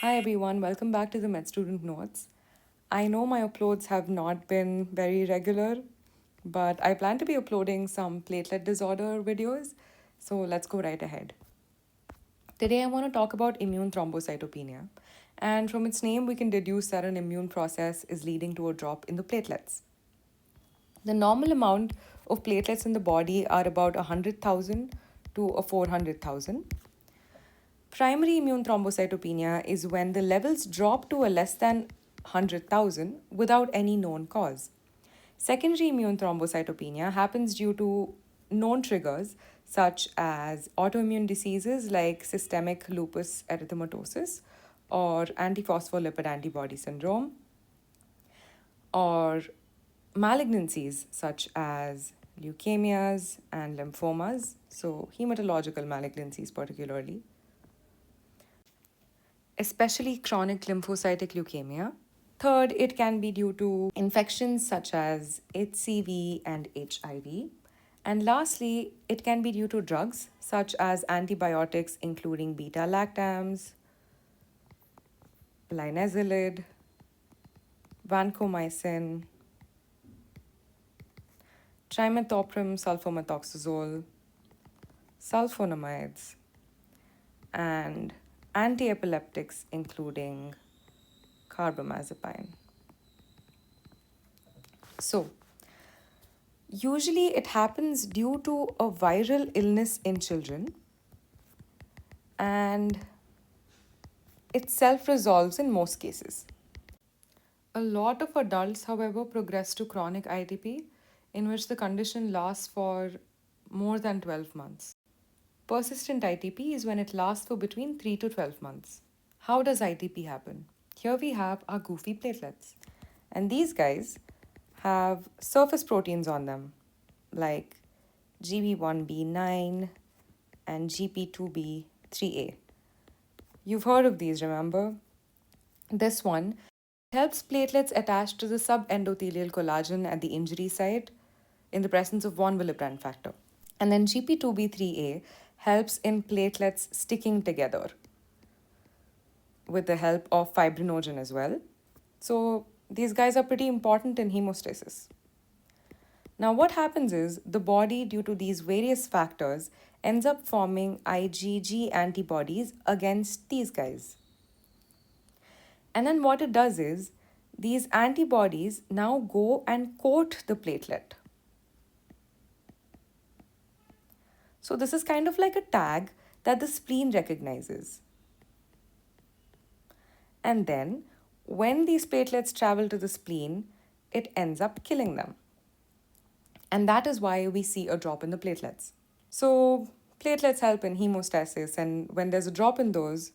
Hi everyone, welcome back to the Med Student Notes. I know my uploads have not been very regular, but I plan to be uploading some platelet disorder videos, so let's go right ahead. Today I want to talk about immune thrombocytopenia, and from its name we can deduce that an immune process is leading to a drop in the platelets. The normal amount of platelets in the body are about 100,000 to 400,000. Primary immune thrombocytopenia is when the levels drop to a less than 100,000 without any known cause. Secondary immune thrombocytopenia happens due to known triggers such as autoimmune diseases like systemic lupus erythematosus or antiphospholipid antibody syndrome, or malignancies such as leukemias and lymphomas, so hematological malignancies particularly, especially chronic lymphocytic leukemia. Third, it can be due to infections such as HCV and HIV. And lastly, it can be due to drugs such as antibiotics, including beta lactams, linezolid, vancomycin, trimethoprim sulfamethoxazole, sulfonamides, and antiepileptics, including carbamazepine. So, usually it happens due to a viral illness in children, and it self resolves in most cases. A lot of adults, however, progress to chronic ITP, in which the condition lasts for more than 12 months. Persistent ITP is when it lasts for between 3 to 12 months. How does ITP happen? Here we have our goofy platelets, and these guys have surface proteins on them like GB1B9 and GP2B3A. You've heard of these, remember? This one helps platelets attach to the subendothelial collagen at the injury site in the presence of von Willebrand factor. And then GP2B3A helps in platelets sticking together with the help of fibrinogen as well. So these guys are pretty important in hemostasis. Now, what happens is the body, due to these various factors, ends up forming IgG antibodies against these guys. And then what it does is these antibodies now go and coat the platelet. So this is kind of like a tag that the spleen recognizes. And then when these platelets travel to the spleen, it ends up killing them. And that is why we see a drop in the platelets. So platelets help in hemostasis, and when there's a drop in those,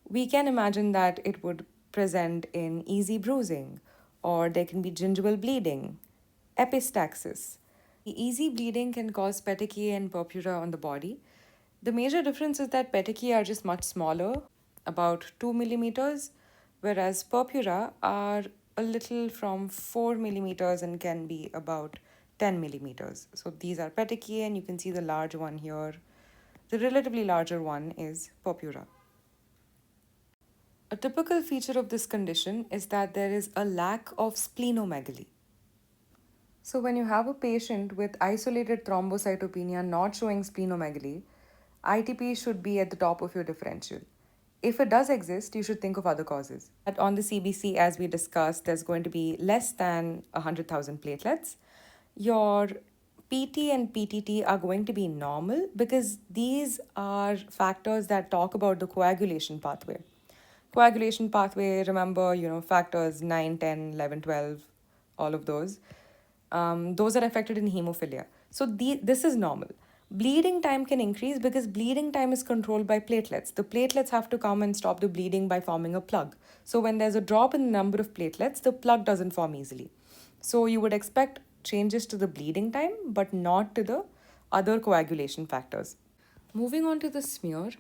we can imagine that it would present in easy bruising, or there can be gingival bleeding, epistaxis. Easy bleeding can cause petechiae and purpura on the body. The major difference is that petechiae are just much smaller, about 2 millimeters, whereas purpura are a little from 4 millimeters and can be about 10 millimeters. So these are petechiae, and you can see the large one here. The relatively larger one is purpura. A typical feature of this condition is that there is a lack of splenomegaly. So when you have a patient with isolated thrombocytopenia not showing splenomegaly, ITP should be at the top of your differential. If it does exist, you should think of other causes. But on the CBC, as we discussed, there's going to be less than 100,000 platelets. Your PT and PTT are going to be normal because these are factors that talk about the coagulation pathway. Coagulation pathway, remember, factors 9, 10, 11, 12, all of those. Those are affected in hemophilia. So this is normal. Bleeding time can increase because bleeding time is controlled by platelets. The platelets have to come and stop the bleeding by forming a plug. So when there's a drop in the number of platelets, the plug doesn't form easily. So you would expect changes to the bleeding time, but not to the other coagulation factors. Moving on to the smear,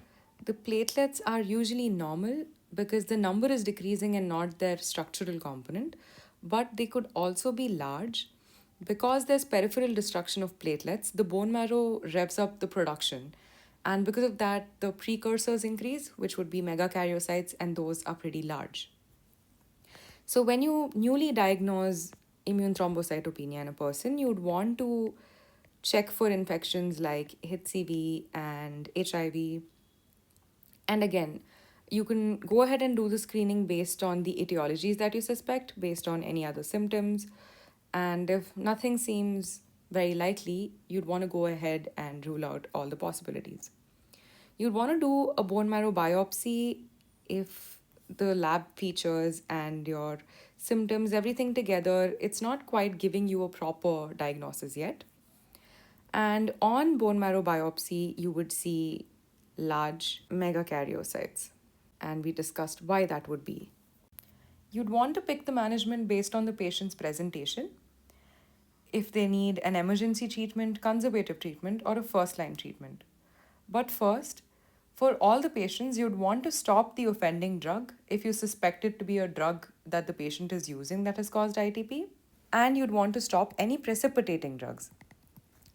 the platelets are usually normal because the number is decreasing and not their structural component, but they could also be large. Because there's peripheral destruction of platelets, the bone marrow revs up the production, And because of that, the precursors increase, which would be megakaryocytes, and those are pretty large. So when you newly diagnose immune thrombocytopenia in a person, you'd want to check for infections like HCV and HIV. And again, you can go ahead and do the screening based on the etiologies that you suspect, based on any other symptoms. And if nothing seems very likely, you'd want to go ahead and rule out all the possibilities. You'd want to do a bone marrow biopsy if the lab features and your symptoms, everything together, it's not quite giving you a proper diagnosis yet. And on bone marrow biopsy, you would see large megakaryocytes. And we discussed why that would be. You'd want to pick the management based on the patient's presentation, if they need an emergency treatment, conservative treatment, or a first line treatment. But first, for all the patients, you'd want to stop the offending drug if you suspect it to be a drug that the patient is using that has caused ITP, and you'd want to stop any precipitating drugs.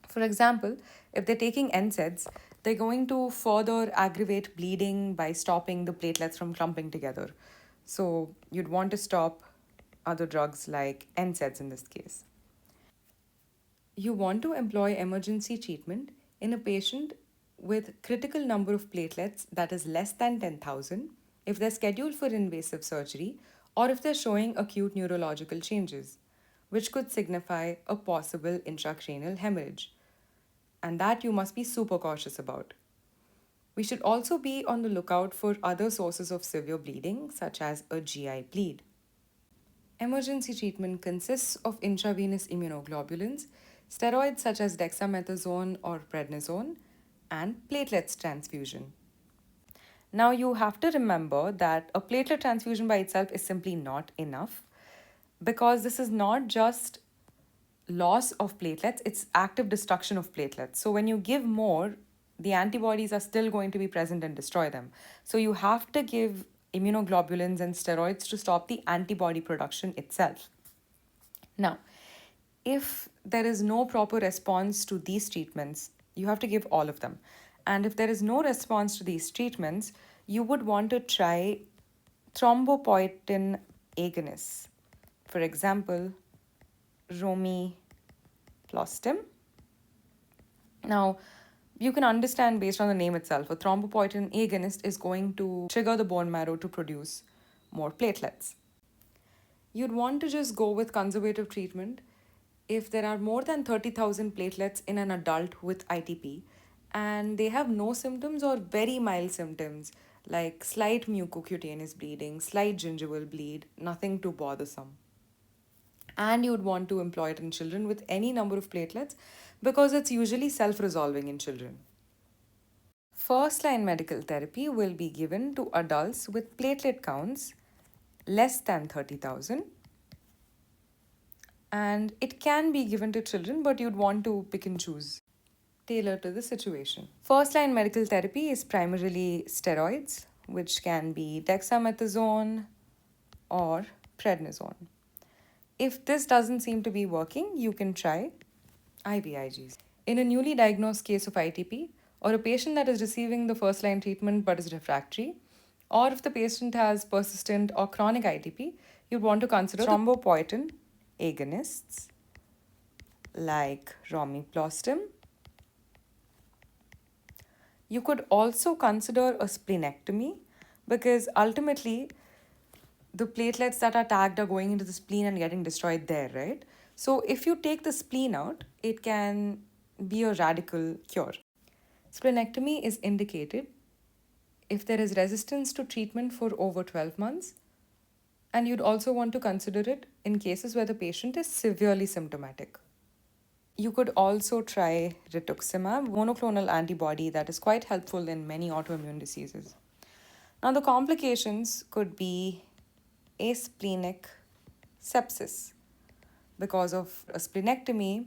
For example, if they're taking NSAIDs, they're going to further aggravate bleeding by stopping the platelets from clumping together. So you'd want to stop other drugs like NSAIDs in this case. You want to employ emergency treatment in a patient with critical number of platelets that is less than 10,000 if they're scheduled for invasive surgery or if they're showing acute neurological changes, which could signify a possible intracranial hemorrhage. And that you must be super cautious about. We should also be on the lookout for other sources of severe bleeding, such as a GI bleed. Emergency treatment consists of intravenous immunoglobulins, steroids such as dexamethasone or prednisone, and platelets transfusion. Now, you have to remember that a platelet transfusion by itself is simply not enough because this is not just loss of platelets, it's active destruction of platelets. So, when you give more, the antibodies are still going to be present and destroy them. So, you have to give immunoglobulins and steroids to stop the antibody production itself. Now, if there is no proper response to these treatments, you have to give all of them. And if there is no response to these treatments, you would want to try thrombopoietin agonists. For example, romiplostim. Now, you can understand based on the name itself, a thrombopoietin agonist is going to trigger the bone marrow to produce more platelets. You'd want to just go with conservative treatment if there are more than 30,000 platelets in an adult with ITP and they have no symptoms or very mild symptoms like slight mucocutaneous bleeding, slight gingival bleed, nothing too bothersome. And you'd want to employ it in children with any number of platelets because it's usually self resolving in children. First line medical therapy will be given to adults with platelet counts less than 30,000. And it can be given to children, but you'd want to pick and choose, tailor to the situation. First line medical therapy is primarily steroids, which can be dexamethasone or prednisone. If this doesn't seem to be working, you can try IVIGs. In a newly diagnosed case of ITP, or a patient that is receiving the first line treatment but is refractory, or if the patient has persistent or chronic ITP, you'd want to consider thrombopoietin agonists like romiplostim. You could also consider a splenectomy because ultimately the platelets that are tagged are going into the spleen and getting destroyed there, right? So if you take the spleen out, it can be a radical cure. Splenectomy is indicated if there is resistance to treatment for over 12 months, and you'd also want to consider it in cases where the patient is severely symptomatic. You could also try rituximab, monoclonal antibody that is quite helpful in many autoimmune diseases. Now, the complications could be asplenic sepsis. Because of a splenectomy,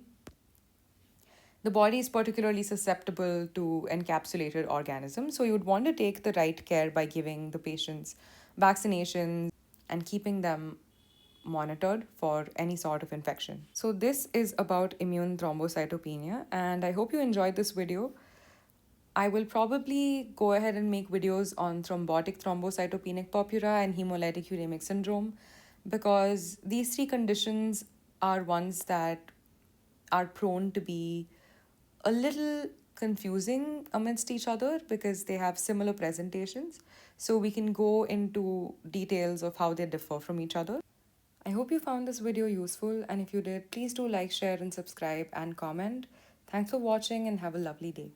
the body is particularly susceptible to encapsulated organisms, so you would want to take the right care by giving the patients vaccinations and keeping them monitored for any sort of infection. So this is about immune thrombocytopenia, and I hope you enjoyed this video. I will probably go ahead and make videos on thrombotic thrombocytopenic purpura and hemolytic uremic syndrome because these three conditions are ones that are prone to be a little confusing amidst each other because they have similar presentations. So we can go into details of how they differ from each other. I hope you found this video useful, and if you did, please do like, share, and subscribe and comment. Thanks for watching and have a lovely day.